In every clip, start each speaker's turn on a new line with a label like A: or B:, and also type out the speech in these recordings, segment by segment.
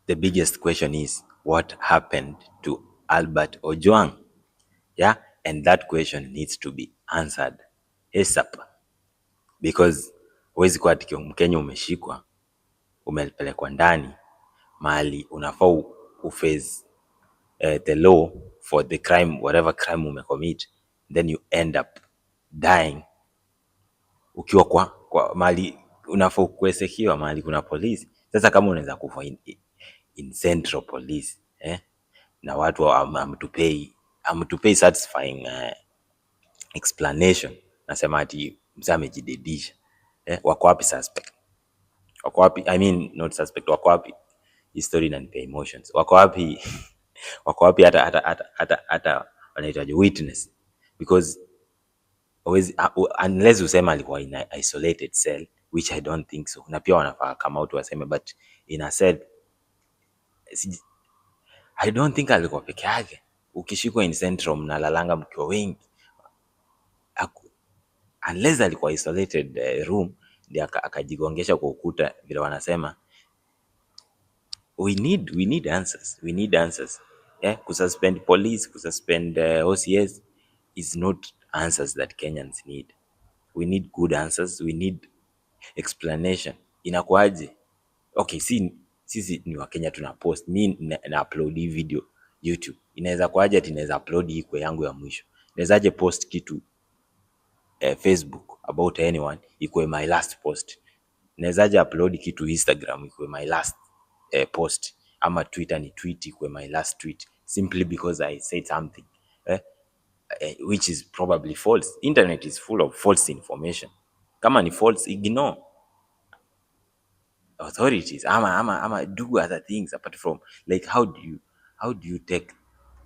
A: the biggest question is, what happened to Albert Ojwang? Yeah, and that question needs to be answered ASAP, because huwezi kuwa ati Mkenya umeshikwa, umepelekwa ndani mahali unafaa uface the law for the crime, whatever crime umecommit, then you end up dying ukiwa kwa mahali unafaa kuesekiwa, mahali kuna polisi. Sasa kama unaweza kufa in Central Police na watu hamtupei satisfying explanation, nasema ati mzee amejidedisha. Wako wapi suspect? Wako wapi? I mean not suspect, wako wapi? History inanipea emotions. Wako wapi? Wako wapi hata wanaitaje witness? Because always unless usema alikuwa in a isolated cell, which I don't think so, na pia wanafaa come out waseme, but in a cell I don't think alikuwa peke yake. Ukishikwa in Central mnalalanga mkiwa wengi, unless alikuwa isolated room ndio akajigongesha kwa ukuta vile wanasema. We need answers. Kususpend police, kususpend OCS is not answers that Kenyans need. We need good answers, we need explanation. Inakuaje? Okay, sisi ni Wakenya tuna post, mi na upload hii video YouTube. Inaweza kuaje ati inaweza upload hii kwa yangu ya mwisho? Inawezaje post kitu Facebook about anyone ikuwe my last post? Inawezaje upload kitu Instagram ikuwe my last post, ama Twitter ni tweet ikuwe my last tweet, simply because I said something which is probably false. Internet is full of false information. Kama ni false, ignore authorities, ama do other things apart from, like, how do you take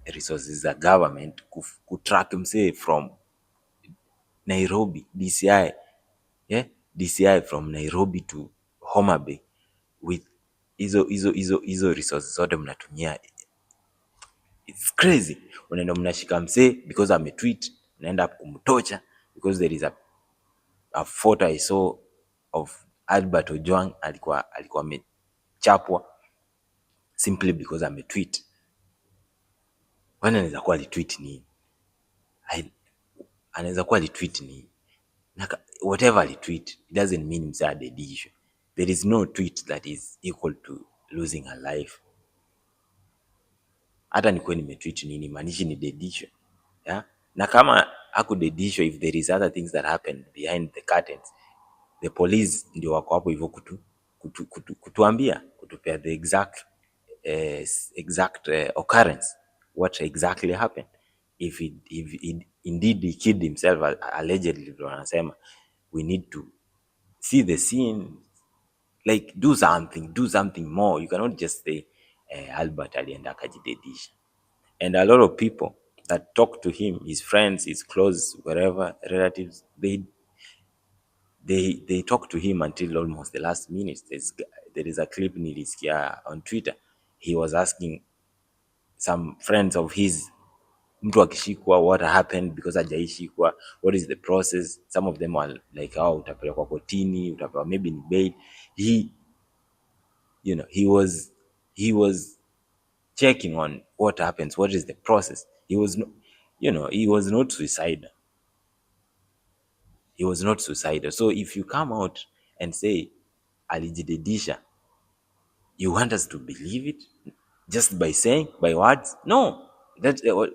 A: resources za government kutrack msee from Nairobi DCI, DCI from Nairobi to Homa Bay with hizo resources zote mnatumia. It's crazy. Unaenda mnashika msee because ametweet, unaenda kumtocha because there is a photo I saw of Albert Ojwang alikuwa amechapwa simply because ametweet. Kwani anaweza kuwa alitweet nini? Anaweza kuwa alitweet nini? Whatever alitweet, it doesn't mean msee adedisho. There is no tweet that is equal to losing a life. Hata nikuwe nimetweet nini maanishi ni dedisho. Na kama hakudedisho, if there is other things that happen behind the curtains, the police ndio wako hapo hivyo kutuambia, kutupea the exact occurrence, what exactly happened. If indeed he killed himself allegedly, wanasema, we need to see the scene, like do something more. You cannot just say Albert alienda akajidedisha. And a lot of people that talk to him, his friends, his close, wherever relatives, they talk to him until almost the last minute. There is a clip nilisikia on Twitter. He was asking some friends of his, mtu akishikwa, what happened because hajaishikwa, what is the process. Some of them are like, utapelekwa kotini, utapewa maybe ni bail. He was checking on what happens, what is the process. He was not suicidal. He was not suicidal. So if you come out and say alijidedisha, you want us to believe it just by saying, by words? No.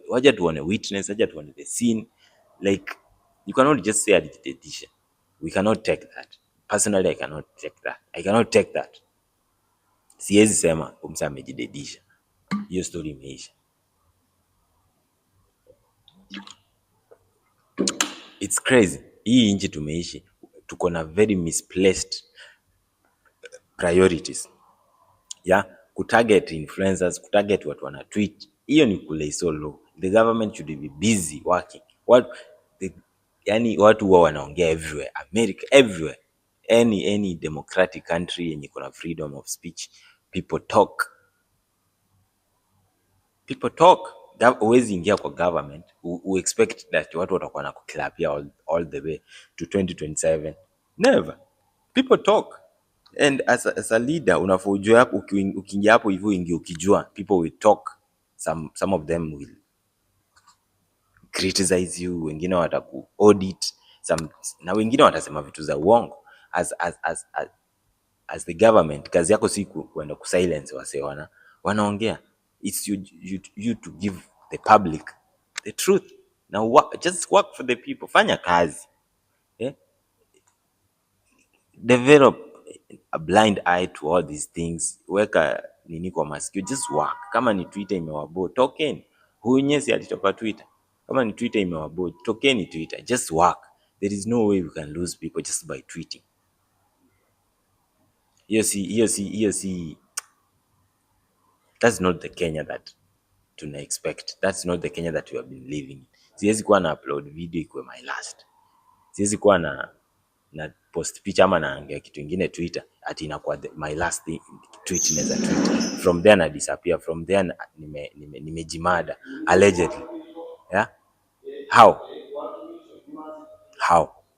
A: Waja tuone witness, waja tuone the scene. Like, you cannot just say alijidedisha. We cannot take that. Personally, I cannot take that. Siwezi sema msa amejidedisha. Hiyo story imeisha. It's crazy. Hii nchi tumeishi, tuko na very misplaced priorities. Kutarget influencers, kutarget watu wana tweet, hiyo ni kulay so low. The government should be busy working. Watu huwa wanaongea everywhere, America, everywhere. Any democratic country yenye kuna freedom of speech, people talk. Huwezi ingia kwa government u expect that watu watakuwa na kuclapia all the way to 2027. Never. People talk. And as a leader unafaa ujue hapo, ukiingia hapo hivyo ingi ukijua people will talk, some of them will criticize you, wengine wataku audit na wengine watasema vitu za uongo. As the government, kazi yako si kuenda kusilence wase wanaongea. It's you to give the public the truth. Now just work for the people, fanya kazi, yeah? Develop a blind eye to all these things, weka nini kwa masikio, just work. Kama ni Twitter imewabo, tokeni. Huyu Nyesi alitoka Twitter. Kama ni Twitter imewabo, tokeni Twitter, just work. There is no way we can lose people just by tweeting. Hiyo si that's not the Kenya that tuna expect. That's not the Kenya that we have been living. Siwezi kuwa na upload video ikuwe my last. Siwezi kuwa na post picha ama naongea kitu kingine Twitter ati inakuwa my last tweet naweza tweet. From there na disappear. From there nimejimada allegedly. Yeah? How?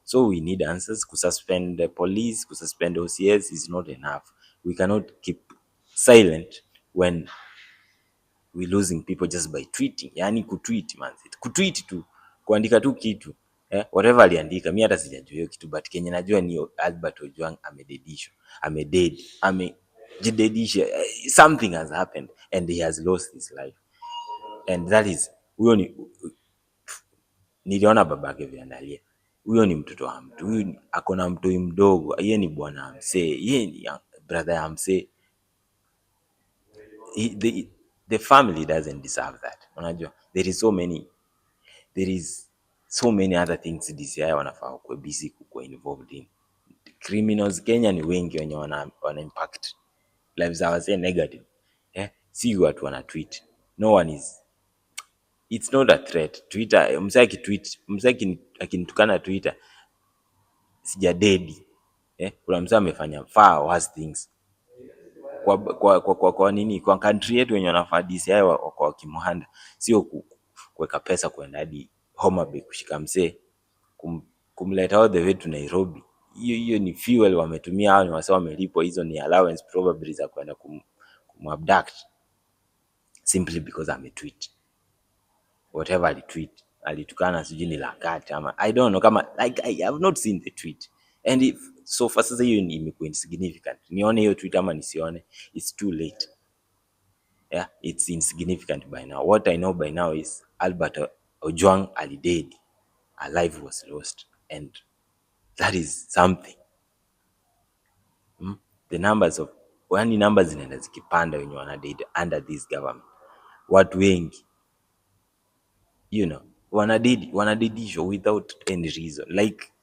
A: So we need answers. Kususpend the police, kususpend OCS is not enough. We cannot keep silent when we losing people just by tweeting. Yani kutweet man. Kutweet tu. Kuandika tu kitu. Whatever aliandika, mimi hata sijajua hiyo kitu, but kenye najua ni Albert Ojwang amededishwa. Amejidedisha. Something has happened and he has lost his life. And that is, huyo niliona babake vile analia. Huyo ni mtoto wa mtu. Huyo ako na mtoi mdogo. Yeye ni bwana wa msee. Yeye ni brother ya msee. The family doesn't deserve that. Unajua, there is so many other things DCI wanafaa kuwa busy kuwa involved in. Criminals Kenya ni wengi wenye wana impact lives za wasee negative. Si watu wana tweet. No one is, it's not a threat. Twitter, msee akinitukana Twitter sijadedi. Kuna msee amefanya far worse things kwa nini, kwa country yetu wenye wanafaa DCI kwa kimuhanda, sio kuweka pesa kwenda hadi Homa Bay kushika msee kumleta all the way to Nairobi. Hiyo ni fuel wametumia hao, ni wase wamelipwa, hizo ni allowance probably za kwenda kumabduct simply because ametweet whatever alitweet. Alitukana sijui ni lakati ama I don't know, kama like I have not seen the tweet, and if so far sasa hiyo imekuwa insignificant. Nione hiyo tweet ama nisione, it's too late. Yeah, it's insignificant by now. What I know by now is Albert Ojwang alidead, a life was lost, and that is something. The numbers zinaenda zikipanda wenye wanadead under this government. Watu wengi wanadedishwa without any reason, like,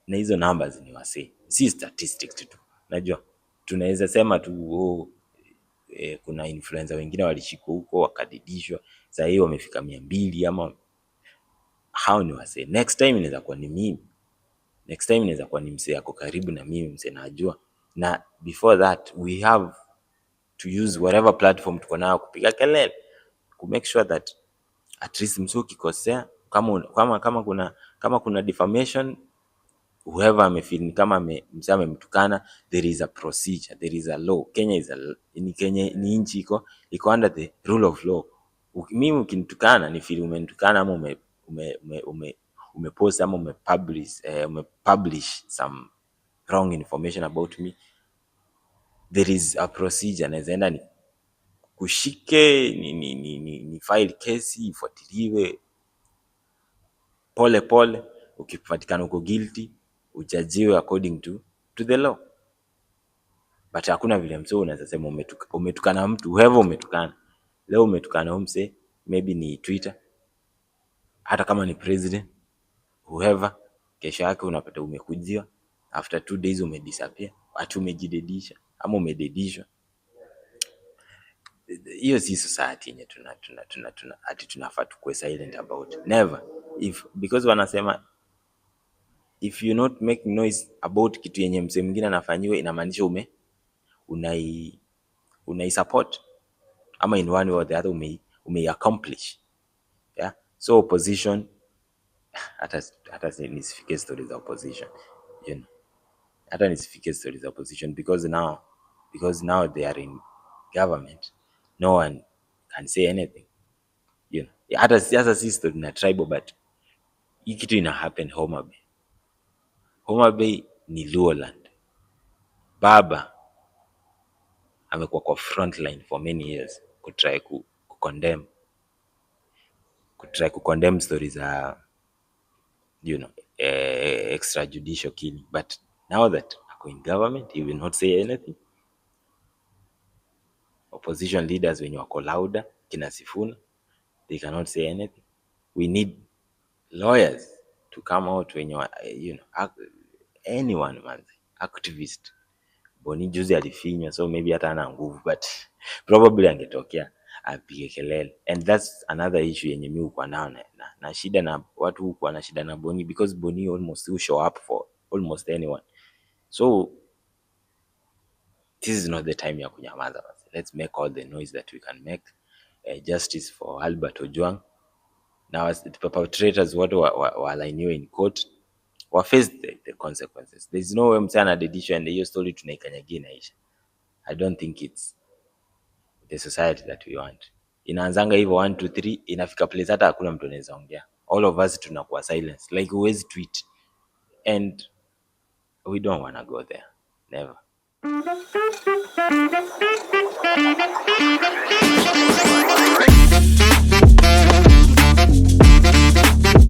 A: na hizo numbers ni wase, si statistics tu. Najua tunaweza sema tu kuna influencer wengine walishikwa huko wakadedishwa, sasa hiyo wamefika 200 ama hao ni wase. Next time inaweza kuwa ni mimi, next time inaweza kuwa ni msee yako karibu na mimi, msee najua. Na before that we have to use whatever platform tuko nayo kupiga kelele, ku make sure that at least msee ukikosea, kama kuna defamation, whoever amefeel ni kama msee amemtukana, there is a procedure, there is a law. Kenya ni nchi iko under the rule of law. Mimi ukinitukana ni feel umenitukana ama umepost ama umepublish some wrong information about me, there is a procedure. Naweza enda ni kushike ni file kesi ifuatiliwe pole. Ukipatikana uko guilty ujajiwe according to the law. But hakuna vile msee unaweza sema umetukana mtu, whoever umetukana. Leo umetukana msee, maybe ni Twitter, hata kama ni president, whoever, kesho yake unapata umekujiwa, after 2 days umedisappear, ati umejidedisha ama umededishwa. Hiyo si society yenye ati tunafaa tukue silent about. Never. Because wanasema if you not make noise about kitu yenye msee mwingine anafanyiwa, inamaanisha unai support ama in one way or the other ume accomplish. Yeah, so opposition, hata nisifike stories za opposition, hata nisifike stories za opposition because now they are in government, no one can say anything, you know. Hata si story na tribal, but hii kitu ina happen Homa Bay. Homa Bay ni Luoland. Baba amekuwa kwa front line for many years kutry kucondemn stories za extrajudicial killing, but now that ako in government he will not say anything. Opposition leaders wenye wako louder kina Sifuna, they cannot say anything. We need lawyers to come out wenye anyone man, activist. Boni juzi alifinywa, so maybe hata ana nguvu, but probably angetokea apige kelele, and that's another issue yenye mimi uko nao na shida na watu huko na shida na Boni, because Boni almost show up for almost anyone. So this is not the time ya kunyamaza. Let's make all the noise that we can make. Justice for Albert Ojwang. Now the perpetrators wote walainiwe in court, wa face the consequences. There is no way msana adidisha and hiyo story tunaikanyagia inaisha. I don't think it's the society that we want. Inaanzanga hivyo 1 2 3, inafika place hata hakuna mtu anaweza ongea. All of us tunakuwa silence, like huwezi tweet, and we don't wanna go there, never.